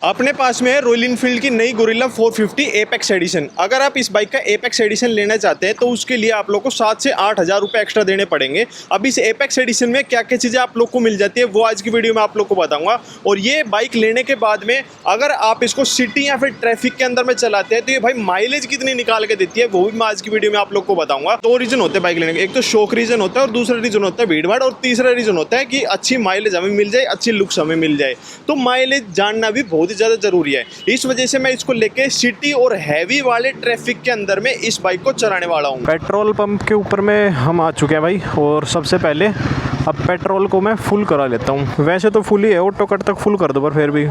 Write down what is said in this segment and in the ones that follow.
अपने पास में है रॉयल इनफील्ड की नई गोरिल्ला 450 एपेक्स एडिशन। अगर आप इस बाइक का एपेक्स एडिशन लेना चाहते हैं तो उसके लिए आप लोग को 7 से 8 हज़ार रुपये एक्स्ट्रा देने पड़ेंगे। अब इस एपेक्स एडिशन में क्या क्या चीज़ें आप लोग को मिल जाती है वो आज की वीडियो में आप लोग को बताऊंगा। और ये बाइक लेने के बाद में अगर आप इसको सिटी या फिर ट्रैफिक के अंदर में चलाते हैं तो ये भाई माइलेज कितनी निकाल के देती है वो भी मैं आज की वीडियो में आप लोग को बताऊंगा। 2 रीजन होते हैं बाइक लेने के, एक तो शौक रीजन होता है और दूसरा रीजन होता है भीड़ भाड़, और तीसरा रीजन होता है कि अच्छी माइलेज हमें मिल जाए, अच्छी लुक्स हमें मिल जाए। तो माइलेज जानना भी बहुत ही ज़्यादा जरूरी है। इस वजह से मैं इसको लेके सिटी और हैवी वाले ट्रैफिक के अंदर में इस बाइक को चलाने वाला हूँ। पेट्रोल पंप के ऊपर में हम आ चुके हैं भाई, और सबसे पहले अब पेट्रोल को मैं फुल करा लेता हूँ। वैसे तो फुल ही है, ऑटो कट तक फुल कर दो, पर फिर भी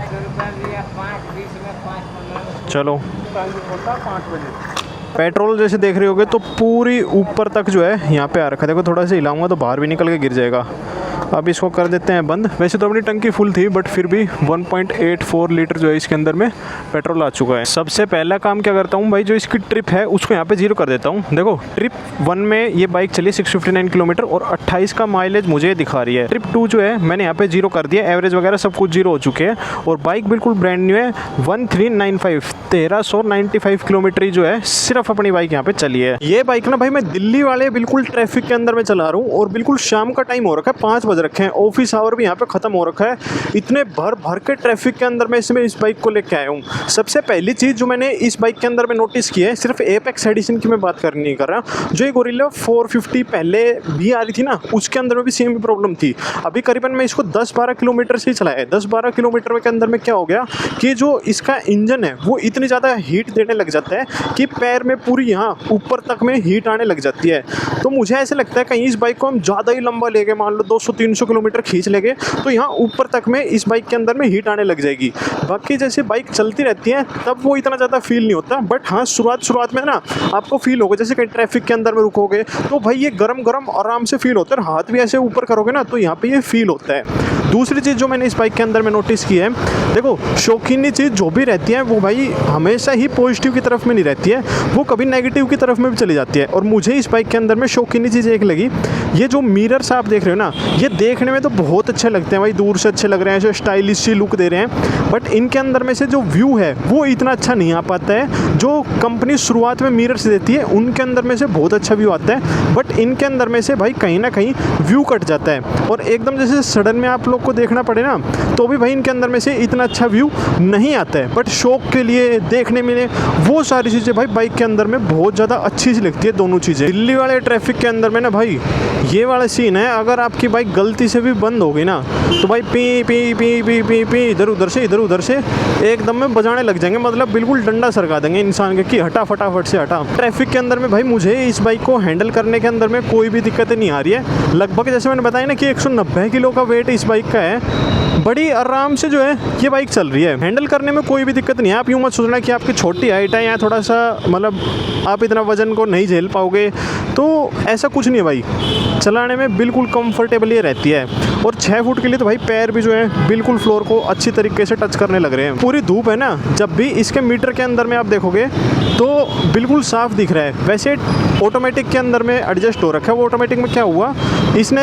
चलो। पेट्रोल जैसे देख रहे होगे तो पूरी ऊपर तक जो है यहाँ पे आ रखा है। देखो थोड़ा सा हिलाऊंगा तो बाहर भी निकल के गिर जाएगा। अब इसको कर देते हैं बंद। वैसे तो अपनी टंकी फुल थी बट फिर भी 1.84 लीटर जो है इसके अंदर में पेट्रोल आ चुका है। सबसे पहला काम क्या करता हूँ भाई, जो इसकी ट्रिप है उसको यहाँ पे 0 कर देता हूँ। देखो ट्रिप 1 में ये बाइक चली 659 किलोमीटर और 28 का माइलेज मुझे दिखा रही है। ट्रिप 2 जो है मैंने यहाँ पे 0 कर दिया, एवरेज वगैरह सब कुछ 0 हो चुके हैं और बाइक बिल्कुल ब्रांड न्यू है। 1395 1395 किलोमीटर जो है सिर्फ अपनी बाइक यहाँ पे चली है। ये बाइक ना भाई मैं दिल्ली वाले बिल्कुल ट्रैफिक के अंदर में चला रहा हूँ और बिल्कुल शाम का टाइम हो रखा है, 5 बज रखे हैं, ऑफिस आवर भी यहाँ पे खत्म हो रखा है। इतने भर भर के ट्रैफिक के अंदर में इस बाइक को लेके आया हूँ। सबसे पहली चीज़ जो मैंने इस बाइक के अंदर में नोटिस की है, सिर्फ एपेक्स एडिशन की मैं बात नहीं कर रहा, जो ये गोरिल्ला 450 पहले भी आ रही थी ना उसके अंदर में भी सेम प्रॉब्लम थी। अभी करीबन मैं इसको 10-12 किलोमीटर से ही चलाया है। 10-12 किलोमीटर के अंदर में क्या हो गया कि जो इसका इंजन है वो इतनी ज़्यादा हीट देने लग जाता है कि पैर में पूरी यहाँ ऊपर तक में हीट आने लग जाती है। तो मुझे ऐसे लगता है कहीं इस बाइक को हम ज़्यादा ही लंबा ले गए, मान लो 200-300 किलोमीटर खींच लेंगे तो यहाँ ऊपर तक में इस बाइक के अंदर में हीट आने लग जाएगी। बाकी जैसे बाइक चलती रहती है तब वो इतना ज़्यादा फील नहीं होता, बट हाँ शुरुआत में ना आपको फील होगा। जैसे कहीं ट्रैफिक के अंदर में रुकोगे तो भाई ये गरम गरम आराम से फील होता है, हाथ भी ऐसे ऊपर करोगे ना तो यहाँ पे ये फील होता है। दूसरी चीज़ जो मैंने इस बाइक के अंदर में नोटिस की है, देखो शौकीनी चीज़ जो भी रहती है वो भाई हमेशा ही पॉजिटिव की तरफ में नहीं रहती है, वो कभी नेगेटिव की तरफ में भी चली जाती है। और मुझे इस बाइक के अंदर में शौकीनी चीज़ एक लगी, ये जो मिरर्स आप देख रहे हो ना, ये देखने में तो बहुत अच्छे लगते हैं भाई, दूर से अच्छे लग रहे हैं, जो स्टाइलिश सी लुक दे रहे हैं, बट इनके अंदर में से जो व्यू है वो इतना अच्छा नहीं आ पाता है। जो कंपनी शुरुआत में मिरर्स देती है उनके अंदर में से बहुत अच्छा व्यू आता है, बट इनके अंदर में से भाई कहीं ना कहीं व्यू कट जाता है और एकदम जैसे सडन में आप लोग को देखना पड़े ना तो भी भाई इनके अंदर में से इतना अच्छा व्यू नहीं आता है। बट शौक के लिए देखने में वो सारी चीज़ें भाई बाइक के अंदर में बहुत ज़्यादा अच्छी सी लगती है दोनों चीज़ें। दिल्ली वाले ट्रैफिक के अंदर में ना भाई ये वाला सीन है, अगर आपकी बाइक गलती से भी बंद हो गई ना तो भाई P P P P P P इधर उधर से एकदम में बजाने लग जाएंगे, मतलब बिल्कुल डंडा सरका देंगे इंसान के कि हटा फटाफट से हटा। ट्रैफिक के अंदर में भाई मुझे इस बाइक को हैंडल करने के अंदर में कोई भी दिक्कत नहीं आ रही है। लगभग जैसे मैंने बताया ना कि 190 किलो का वेट इस बाइक का है, बड़ी आराम से जो है ये बाइक चल रही है, हैंडल करने में कोई भी दिक्कत नहीं है। आप यूँ मत सोचना कि आपकी छोटी हाइट है या थोड़ा सा मतलब आप इतना वजन को नहीं झेल पाओगे, तो ऐसा कुछ नहीं है भाई, चलाने में बिल्कुल कंफर्टेबल ही रहती है। और 6 फुट के लिए तो भाई पैर भी जो है बिल्कुल फ्लोर को अच्छी तरीके से टच करने लग रहे हैं। पूरी धूप है ना, जब भी इसके मीटर के अंदर में आप देखोगे तो बिल्कुल साफ दिख रहा है। वैसे ऑटोमेटिक के अंदर में एडजस्ट हो रखा है। वो ऑटोमेटिक में क्या हुआ, इसने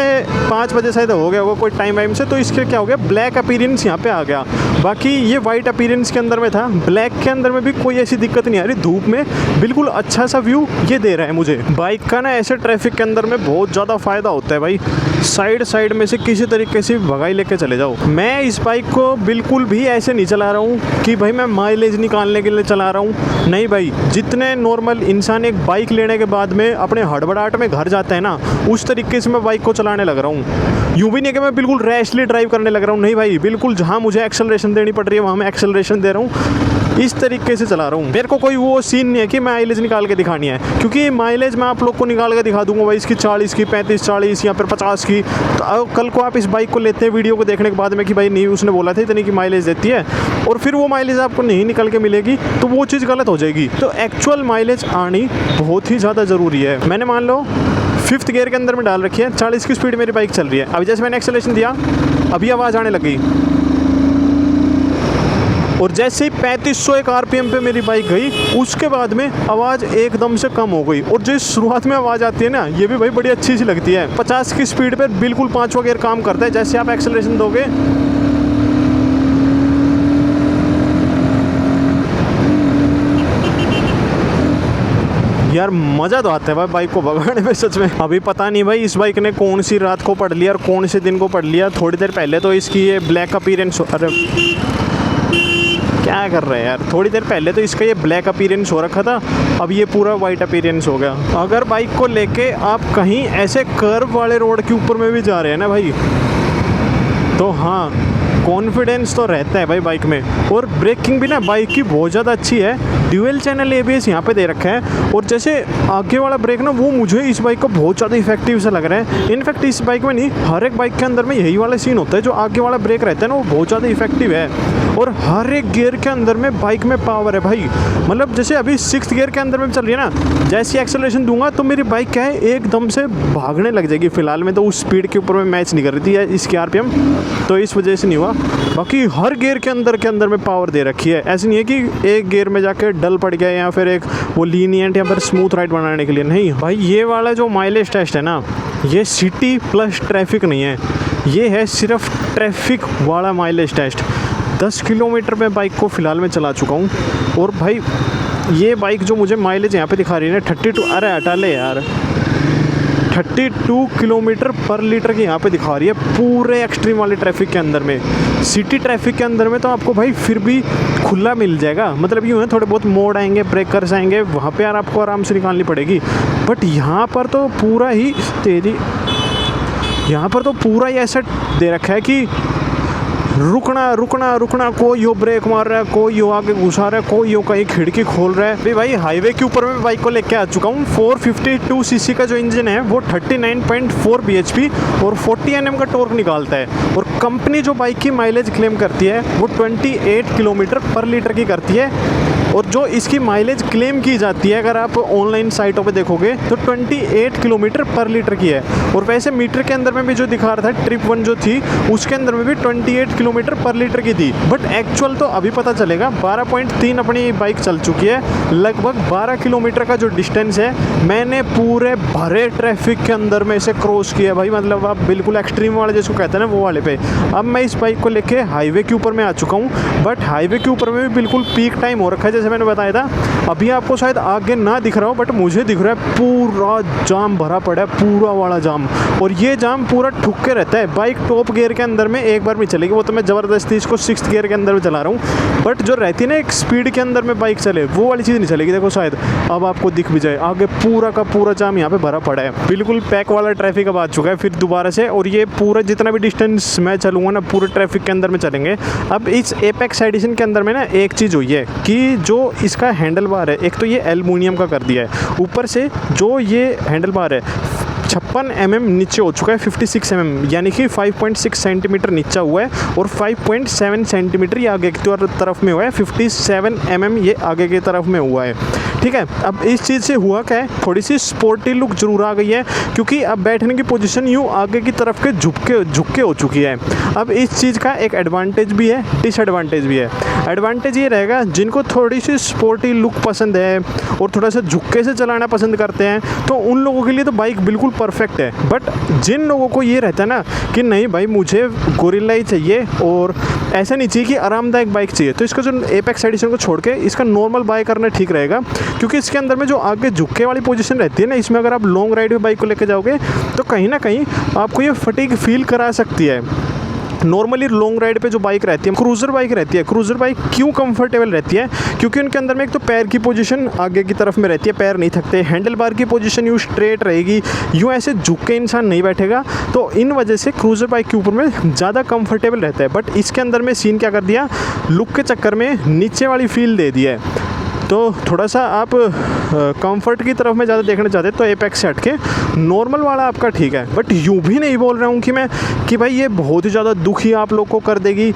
5 बजे शायद हो गया होगा कोई टाइम वाइम से, तो इसके क्या हो गया ब्लैक अपीयरेंस यहाँ पे आ गया। बाकी ये वाइट अपीयरेंस के अंदर में था, ब्लैक के अंदर में भी कोई ऐसी दिक्कत नहीं आ रही। धूप में बिल्कुल अच्छा सा व्यू ये दे रहा है मुझे। बाइक का ना ऐसे ट्रैफिक के अंदर में बहुत ज़्यादा फ़ायदा होता है भाई, साइड में से किसी तरीके से भगाई लेके चले जाओ। मैं इस बाइक को बिल्कुल भी ऐसे नहीं चला रहा हूँ कि भाई मैं माइलेज निकालने के लिए चला रहा हूँ, नहीं भाई। जितने नॉर्मल इंसान एक बाइक लेने के बाद में अपने हड़बड़ाहट में घर जाता है ना, उस तरीके से मैं बाइक को चलाने लग रहा हूँ। यूँ भी नहीं कि मैं बिल्कुल रैशली ड्राइव करने लग रहा हूँ, नहीं भाई, बिल्कुल जहाँ मुझे एक्सेलरेशन देनी पड़ रही है वहाँ मैं एक्सेलरेशन दे रहा हूँ, इस तरीके से चला रहा हूँ। मेरे को कोई वो सीन नहीं है कि माइलेज निकाल के दिखानी है, क्योंकि माइलेज मैं आप लोग को निकाल के दिखा दूंगा भाई, इसकी 40 की 35-40 या फिर 50 की। तो कल को आप इस बाइक को लेते हैं वीडियो को देखने के बाद में कि भाई नहीं उसने बोला था इतनी की माइलेज देती है, और फिर वो माइलेज आपको नहीं निकल के मिलेगी तो वो चीज़ गलत हो जाएगी। तो एक्चुअल माइलेज आनी बहुत ही ज़्यादा ज़रूरी है। मैंने मान लो 5th गियर के अंदर में डाल रखी है, 40 की स्पीड मेरी बाइक चल रही है। अभी जैसे मैंने एक्सेलरेशन दिया अभी आवाज़ आने लगी, और जैसे ही 3501 RPM पे मेरी बाइक गई उसके बाद में आवाज़ एकदम से कम हो गई। और जो शुरुआत में आवाज़ आती है ना, ये भी भाई बड़ी अच्छी सी लगती है। 50 की स्पीड पर बिल्कुल 5वां गियर काम करता है। जैसे आप एक्सेलरेशन दोगे यार मज़ा तो आता है भाई बाइक को भगाने में सच में। अभी पता नहीं भाई इस बाइक ने कौन सी रात को पढ़ लिया और कौन से दिन को पढ़ लिया। थोड़ी देर पहले तो इसकी ये ब्लैक अपीयरेंस, अरे क्या कर रहे हैं यार, थोड़ी देर पहले तो इसका ये ब्लैक अपीयरेंस हो रखा था, अब ये पूरा वाइट अपीयरेंस हो गया। अगर बाइक को लेके आप कहीं ऐसे कर्व वाले रोड के ऊपर में भी जा रहे हैं ना भाई, तो हाँ कॉन्फिडेंस तो रहता है भाई बाइक में। और ब्रेकिंग भी ना बाइक की बहुत ज़्यादा अच्छी है। ड्यूअल चैनल ABS यहाँ पे दे रखा है, और जैसे आगे वाला ब्रेक ना वो मुझे इस बाइक का बहुत ज़्यादा इफेक्टिव सा लग रहा है। इनफैक्ट इस बाइक में नहीं, हर एक बाइक के अंदर में यही वाला सीन होता है, जो आगे वाला ब्रेक रहता है ना वो बहुत ज़्यादा इफेक्टिव है। और हर एक गियर के अंदर में बाइक में पावर है भाई। मतलब जैसे अभी 6th गियर के अंदर में चल रही है ना, जैसी एक्सेलरेशन दूंगा तो मेरी बाइक क्या है एकदम से भागने लग जाएगी। फिलहाल में तो उस स्पीड के ऊपर में मैच नहीं कर रही थी इसकी RPM, तो इस वजह से नहीं हुआ। बाकी हर गियर के अंदर में पावर दे रखी है। ऐसे नहीं है कि एक गियर में जाके डल पड़ गया या फिर एक वो लीनियंट या फिर स्मूथ राइड बनाने के लिए, नहीं भाई। ये वाला जो माइलेज टेस्ट है ना, ये सिटी प्लस ट्रैफिक नहीं है, ये है सिर्फ ट्रैफिक वाला माइलेज टेस्ट। 10 किलोमीटर में बाइक को फ़िलहाल मैं चला चुका हूँ। और भाई ये बाइक जो मुझे माइलेज यहाँ पे दिखा रही है ना 32, अरे हटा ले यार, 32 किलोमीटर पर लीटर की यहाँ पे दिखा रही है पूरे एक्सट्रीम वाले ट्रैफिक के अंदर में। सिटी ट्रैफिक के अंदर में तो आपको भाई फिर भी खुला मिल जाएगा, मतलब यूँ है थोड़े बहुत मोड़ आएंगे, ब्रेकर्स आएंगे, वहाँ पे यार आपको आराम से निकालनी पड़ेगी। बट यहाँ पर तो पूरा ही तेरी, यहाँ पर तो पूरा ही ऐसा दे रखा है कि रुकना रुकना रुकना, कोई यो ब्रेक मार रहा है, कोई यो आगे घुसा रहा है, कोई यो कहीं खिड़की खोल रहा है। भाई हाईवे के ऊपर में बाइक को लेके आ चुका हूँ। 452 सीसी का जो इंजन है वो 39.4 bhp और 40 Nm का टॉर्क निकालता है। और कंपनी जो बाइक की माइलेज क्लेम करती है वो 28 किलोमीटर पर लीटर की करती है। और जो इसकी माइलेज क्लेम की जाती है अगर आप ऑनलाइन साइटों पे देखोगे तो 28 किलोमीटर पर लीटर की है। और वैसे मीटर के अंदर में भी जो दिखा रहा था, ट्रिप 1 जो थी उसके अंदर में भी 28 किलोमीटर पर लीटर की थी। बट एक्चुअल तो अभी पता चलेगा। 12.3 अपनी बाइक चल चुकी है, लगभग 12 किलोमीटर का जो डिस्टेंस है मैंने पूरे भरे ट्रैफिक के अंदर में से क्रॉस किया भाई। मतलब आप बिल्कुल एक्सट्रीम वाले जिसको कहते हैं ना वो वाले पे। अब मैं इस बाइक को लेके हाईवे के ऊपर में आ चुका हूँ। बट हाईवे के ऊपर में भी बिल्कुल पीक टाइम हो रखा है, जैसे मैंने बताया था। अभी आपको शायद आगे ना दिख रहा हो बट मुझे दिख रहा है पूरा जाम भरा पड़ा है, पूरा वाला जाम। और ये जाम पूरा ठुक के रहता है। बाइक टॉप गियर के अंदर में एक बार भी चलेगी, वो तो मैं ज़बरदस्ती इसको 6th गियर के अंदर में चला रहा हूँ। बट जो रहती है ना एक स्पीड के अंदर में बाइक चले, वो वाली चीज़ नहीं चलेगी। देखो शायद अब आपको दिख भी जाए, आगे पूरा का पूरा जाम यहाँ पे भरा पड़ा है। बिल्कुल पैक वाला ट्रैफिक अब आ चुका है फिर दोबारा से। और ये पूरा जितना भी डिस्टेंस मैं चलूँगा ना पूरे ट्रैफिक के अंदर में चलेंगे। अब इस एपेक्स एडिशन के अंदर में ना एक चीज़ हुई है कि जो इसका हैंडल बार है, एक तो ये एल्युमिनियम का कर दिया है, ऊपर से जो ये हैंडल बार है 56 mm नीचे हो चुका है, 56 mm यानी कि 5.6 सेंटीमीटर नीचा हुआ है। और 5.7 सेंटीमीटर ये आगे की तरफ में हुआ है, 57 mm ये आगे की तरफ में हुआ है। ठीक है, अब इस चीज़ से हुआ क्या है, थोड़ी सी स्पोर्टी लुक जरूर आ गई है, क्योंकि अब बैठने की पोजीशन यूँ आगे की तरफ के झुक के हो चुकी है। अब इस चीज़ का एक एडवांटेज भी है, डिसएडवांटेज भी है। एडवांटेज ये रहेगा जिनको थोड़ी सी स्पोर्टी लुक पसंद है और थोड़ा सा झुक्के से चलाना पसंद करते हैं, तो उन लोगों के लिए तो बाइक बिल्कुल परफेक्ट है। बट जिन लोगों को ये रहता है ना कि नहीं भाई मुझे गोरिल्ला ही चाहिए और ऐसा नहीं चाहिए कि आरामदायक बाइक चाहिए, तो इसका जो एपेक्स एडिशन को छोड़ के इसका नॉर्मल बाय करना ठीक रहेगा। क्योंकि इसके अंदर में जो आगे झुक्के वाली पोजीशन रहती है ना, इसमें अगर आप लॉन्ग राइड में बाइक को लेकर जाओगे तो कहीं ना कहीं आपको ये फटीग फील करा सकती है। नॉर्मली लॉन्ग राइड पे जो बाइक रहती है, क्रूज़र बाइक रहती है। क्रूज़र बाइक क्यों कंफर्टेबल रहती है, क्योंकि उनके अंदर में एक तो पैर की पोजीशन आगे की तरफ में रहती है, पैर नहीं थकते। हैंडल बार की पोजीशन यूँ स्ट्रेट रहेगी, यूँ ऐसे झुक के इंसान नहीं बैठेगा, तो इन वजह से क्रूज़र बाइक के ऊपर में ज़्यादा कंफर्टेबल रहता है। बट इसके अंदर में सीन क्या कर दिया, लुक के चक्कर में नीचे वाली फील दे दी है। तो थोड़ा सा आप कंफर्ट की तरफ में ज़्यादा देखना चाहते हैं तो एपेक्स से हट के नॉर्मल वाला आपका ठीक है। बट यूँ भी नहीं बोल रहा हूँ कि मैं कि भाई ये बहुत ही ज़्यादा दुखी आप लोग को कर देगी,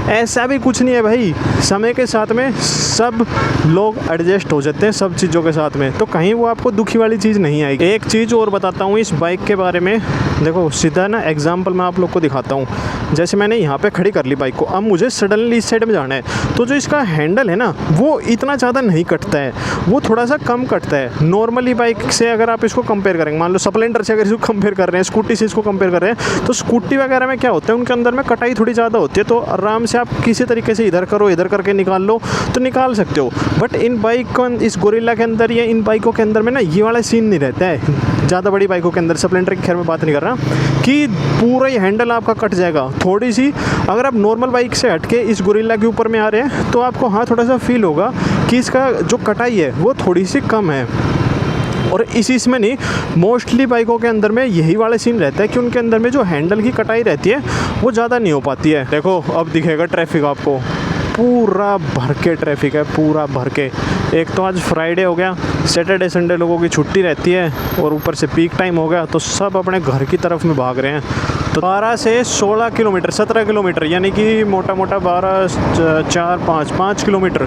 ऐसा भी कुछ नहीं है भाई। समय के साथ में सब लोग एडजस्ट हो जाते हैं सब चीज़ों के साथ में, तो कहीं वो आपको दुखी वाली चीज़ नहीं आएगी। एक चीज़ और बताता हूँ इस बाइक के बारे में, देखो सीधा ना एग्जाम्पल मैं आप लोग को दिखाता हूँ। जैसे मैंने यहाँ पे खड़ी कर ली बाइक को, अब मुझे सडनली इस साइड में जाना है, तो जो इसका हैंडल है ना वो इतना ज़्यादा नहीं कटता है, वो थोड़ा सा कम कटता है नॉर्मली बाइक से। अगर आप इसको कंपेयर करेंगे, मान लो स्प्लेंडर से अगर इसको कंपेयर कर रहे हैं, स्कूटी से इसको कंपेयर कर रहे हैं, तो स्कूटी वगैरह में क्या होता है, उनके अंदर में कटाई थोड़ी ज़्यादा होती है, तो आराम से आप किसी तरीके से इधर करो, इधर करके निकाल लो तो निकाल सकते हो। बट इन बाइक को, इस गोरिल्ला के अंदर या इन बाइकों के अंदर में ना ये वाला सीन नहीं रहता है। ज़्यादा बड़ी बाइकों के अंदर, स्प्लेंडर की खैर मैं बात नहीं कर रहा, कि पूरा ही हैंडल आपका कट जाएगा थोड़ी सी। अगर आप नॉर्मल बाइक से हट के इस गोरिल्ला के ऊपर में आ रहे हैं तो आपको हाँ थोड़ा सा फील होगा कि इसका जो कटाई है वो थोड़ी सी कम है। और इसी में नहीं, मोस्टली बाइकों के अंदर में यही वाला सीन रहता है कि उनके अंदर में जो हैंडल की कटाई रहती है वो ज़्यादा नहीं हो पाती है। देखो अब दिखेगा ट्रैफिक आपको, पूरा भर के ट्रैफिक है, पूरा भर के। एक तो आज फ्राइडे हो गया, सैटरडे संडे लोगों की छुट्टी रहती है और ऊपर से पीक टाइम हो गया, तो सब अपने घर की तरफ में भाग रहे हैं। तो 12 से 16 किलोमीटर, 17 किलोमीटर, यानी कि मोटा मोटा 12, 4, 5 किलोमीटर,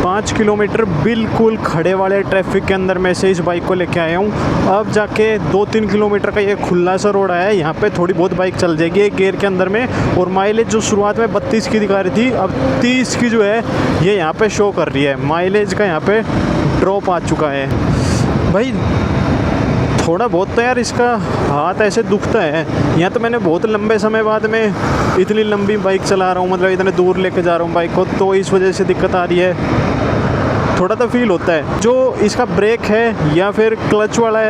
5 किलोमीटर बिल्कुल खड़े वाले ट्रैफिक के अंदर में से इस बाइक को लेके आया हूँ। अब जाके 2-3 किलोमीटर का ये खुला सा रोड है, यहाँ पे थोड़ी बहुत बाइक चल जाएगी एक गियर के अंदर में। और माइलेज जो शुरुआत में 32 की दिखा रही थी, अब 30 की जो है ये यहाँ पे शो कर रही है। माइलेज का यहाँ पे ड्रॉप आ चुका है भाई। थोड़ा बहुत तो यार इसका हाथ ऐसे दुखता है। यहाँ तो मैंने बहुत लंबे समय बाद में इतनी लंबी बाइक चला रहा हूँ, मतलब इतने दूर लेके जा रहा हूँ बाइक को, तो इस वजह से दिक्कत आ रही है। थोड़ा तो फील होता है। जो इसका ब्रेक है या फिर क्लच वाला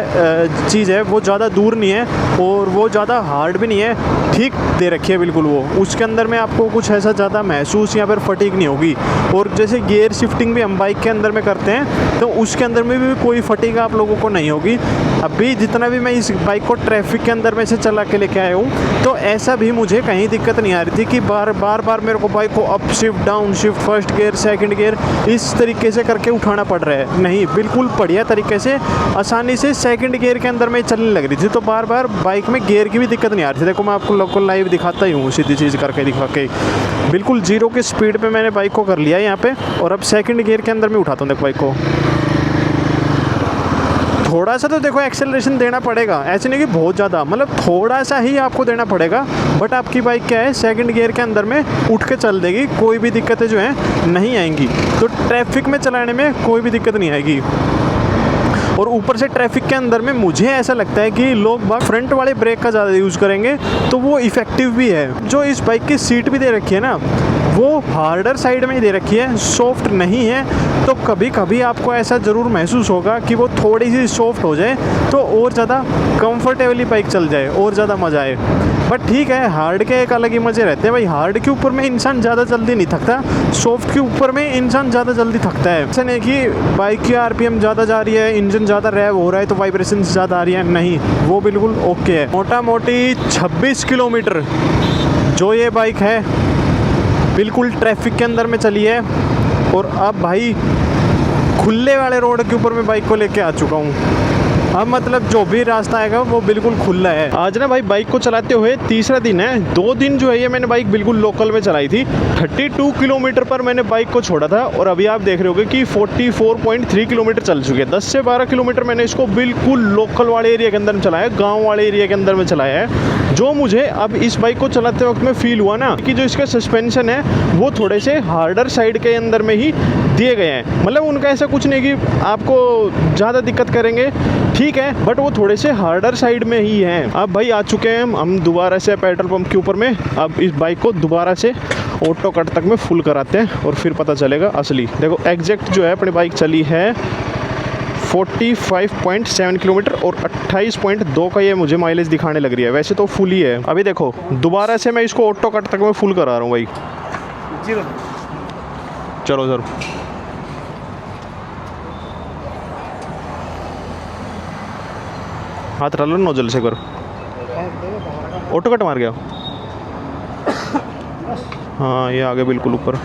चीज़ है वो ज़्यादा दूर नहीं है और वो ज़्यादा हार्ड भी नहीं है, ठीक दे रखी है बिल्कुल वो। उसके अंदर में आपको कुछ ऐसा ज़्यादा महसूस या फिर फटीग नहीं होगी। और जैसे गियर शिफ्टिंग भी हम बाइक के अंदर में करते हैं तो उसके अंदर में भी कोई फटीग आप लोगों को नहीं होगी। अभी जितना भी मैं इस बाइक को ट्रैफिक के अंदर में से चला के लेके आया हूँ तो ऐसा भी मुझे कहीं दिक्कत नहीं आ रही थी कि बार बार मेरे को बाइक को up shift, down shift, first gear, second gear इस तरीके से करके उठाना पड़ रहा है। नहीं, बिल्कुल बढ़िया तरीके से आसानी से सेकंड गियर के अंदर में चलने लग रही थी, तो बार बार बाइक में गियर की भी दिक्कत नहीं आ रही थी। देखो मैं आपको लोग को लाइव दिखाता ही हूँ, सीधी चीज़ करके दिखा के। बिल्कुल 0 की स्पीड पे मैंने बाइक को कर लिया यहाँ पे और अब सेकंड गियर के अंदर में उठाता हूँ। देखो बाइक को थोड़ा सा तो देखो एक्सेलरेशन देना पड़ेगा, ऐसे नहीं कि बहुत ज़्यादा, मतलब थोड़ा सा ही आपको देना पड़ेगा। बट आपकी बाइक क्या है, सेकंड गियर के अंदर में उठ के चल देगी, कोई भी दिक्कतें जो हैं नहीं आएंगी। तो ट्रैफिक में चलाने में कोई भी दिक्कत नहीं आएगी। और ऊपर से ट्रैफिक के अंदर में मुझे ऐसा लगता है कि लोग बाइक फ्रंट वाले ब्रेक का ज़्यादा यूज़ करेंगे तो वो इफ़ेक्टिव भी है। जो इस बाइक की सीट भी दे रखी है ना वो हार्डर साइड में ही दे रखी है, सॉफ्ट नहीं है। तो कभी कभी आपको ऐसा ज़रूर महसूस होगा कि वो थोड़ी सी सॉफ्ट हो जाए तो और ज़्यादा कंफर्टेबली बाइक चल जाए और ज़्यादा मज़ा आए। बट ठीक है, हार्ड के एक अलग ही मज़े रहते हैं भाई। हार्ड के ऊपर में इंसान ज़्यादा जल्दी नहीं थकता, सॉफ्ट के ऊपर में इंसान ज़्यादा जल्दी थकता है। ऐसा नहीं कि बाइक की RPM ज़्यादा जा रही है, इंजन ज़्यादा रैव हो रहा है तो वाइब्रेशन ज़्यादा आ रही है, नहीं, वो बिल्कुल ओके है। मोटा मोटी 26 किलोमीटर जो ये बाइक है बिल्कुल ट्रैफिक के अंदर में चली है। और अब भाई खुले वाले रोड के ऊपर मैं बाइक को लेके आ चुका हूँ। अब मतलब जो भी रास्ता आएगा वो बिल्कुल खुला है। आज ना भाई बाइक को चलाते हुए तीसरा दिन है। 2 दिन जो है ये मैंने बाइक बिल्कुल लोकल में चलाई थी। 32 किलोमीटर पर मैंने बाइक को छोड़ा था और अभी आप देख रहे होगे कि 44.3 किलोमीटर चल चुके हैं। 10 से 12 किलोमीटर मैंने इसको बिल्कुल लोकल वाले एरिया के अंदर में चलाया, गाँव वाले एरिया के अंदर में चलाया है। जो मुझे अब इस बाइक को चलाते वक्त में फील हुआ ना कि जो इसका सस्पेंशन है वो थोड़े से हार्डर साइड के अंदर में ही दिए गए हैं। मतलब उनका ऐसा कुछ नहीं कि आपको ज़्यादा दिक्कत करेंगे, ठीक है, बट वो थोड़े से हार्डर साइड में ही हैं। अब भाई आ चुके हैं हम दोबारा से पेट्रोल पंप के ऊपर में। अब इस बाइक को दोबारा से ऑटो कट तक में फुल कराते हैं और फिर पता चलेगा असली। देखो एग्जैक्ट जो है अपनी बाइक चली है 45.7 किलोमीटर और 28.2 का ये मुझे माइलेज दिखाने लग रही है। वैसे तो फुल ही है। अभी देखो दोबारा से मैं इसको ऑटो कट तक में फुल करा रहा हूँ भाई। चलो सर, हाथ डालो नोजल से कर, ऑटो कट मार गया। हाँ ये आ गया बिल्कुल ऊपर,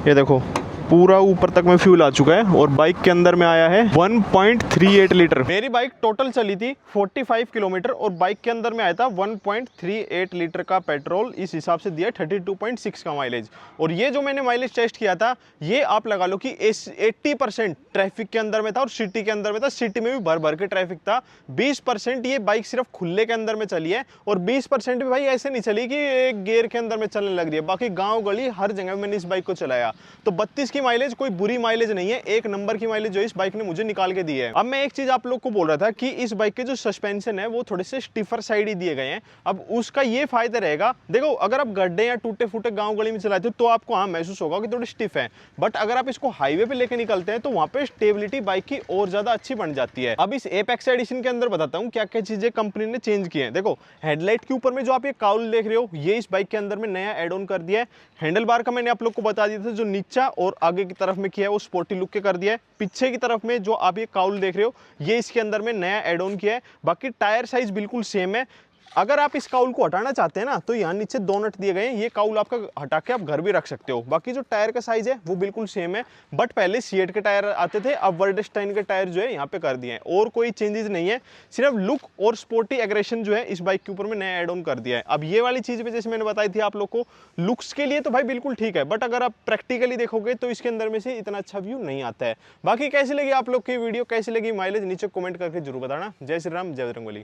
ये देखो पूरा ऊपर तक में फ्यूल आ चुका है और बाइक के अंदर में आया है 1.38 लीटर। मेरी बाइक टोटल चली थी 45 किलोमीटर और बाइक के अंदर में आया था 1.38 लीटर का पेट्रोल, इस हिसाब से दिया 32.6 का माइलेज। और ये जो मैंने माइलेज टेस्ट किया था ये आप लगा लो कि 80% ट्रैफिक के अंदर में था और सिटी के अंदर में था। सिटी में भी भर भर के ट्रैफिक था। 20% ये बाइक सिर्फ खुले के अंदर में चली है और 20% भी भाई ऐसे नहीं चली कि एक गियर के अंदर में चलने लग रही है। बाकी गांव गली हर जगह मैंने इस बाइक को चलाया। तो 32 की माइलेज कोई बुरी माइलेज नहीं है, एक नंबर की माइलेज जो इस बाइक ने मुझे निकाल के दी है। अब मैं एक चीज आप लोग को बोल रहा था कि इस बाइक के जो सस्पेंशन है वो थोड़े से स्टिफर साइड ही दिए गए हैं। अब उसका ये फायदा रहेगा, देखो अगर आप गड्ढे या टूटे फूटे गांव गली में चलाते हो तो आपको हाँ महसूस होगा कि थोड़ी स्टिफ है, बट अगर आप इसको हाईवे पे लेके निकलते हैं तो वहां पे स्टेबिलिटी बाइक की और ज्यादा अच्छी बन जाती है। अब इस एपेक्स एडिशन के अंदर बताता हूँ क्या क्या चीजें कंपनी ने चेंज की है। देखो हेडलाइट के ऊपर में जो आप ये काउल देख रहे हो ये इस बाइक के अंदर में नया एड ऑन कर दिया है। हैंडल बार का मैंने आप लोग को बता दिया था, जो नीचा और आगे की तरफ में किया है वो स्पोर्टी लुक के कर दिया है। पीछे की तरफ में जो आप ये काउल देख रहे हो ये इसके अंदर में नया एड ऑन किया है। बाकी टायर साइज बिल्कुल सेम है। अगर आप इस काउल को हटाना चाहते हैं ना तो यहाँ नीचे 2 नट दिए गए हैं, ये काउल आपका हटा के आप घर भी रख सकते हो। बाकी जो टायर का साइज है वो बिल्कुल सेम है, बट पहले सीएट के टायर आते थे, अब वर्ल्डस्टाइन के टायर जो है यहाँ पे कर दिए हैं। और कोई चेंजेस नहीं है, सिर्फ लुक और स्पोर्टी एग्रेशन जो है इस बाइक के ऊपर में नया एड ऑन कर दिया है। अब ये वाली चीज भी जैसे मैंने बताई थी आप लोग को, लुक्स के लिए तो भाई बिल्कुल ठीक है, बट अगर आप प्रैक्टिकली देखोगे तो इसके अंदर में से इतना अच्छा व्यू नहीं आता है। बाकी कैसी लगी आप लोग की वीडियो, कैसी लगी माइलेज, नीचे कमेंट करके जरूर बताना। जय श्री राम, जय बजरंगबली।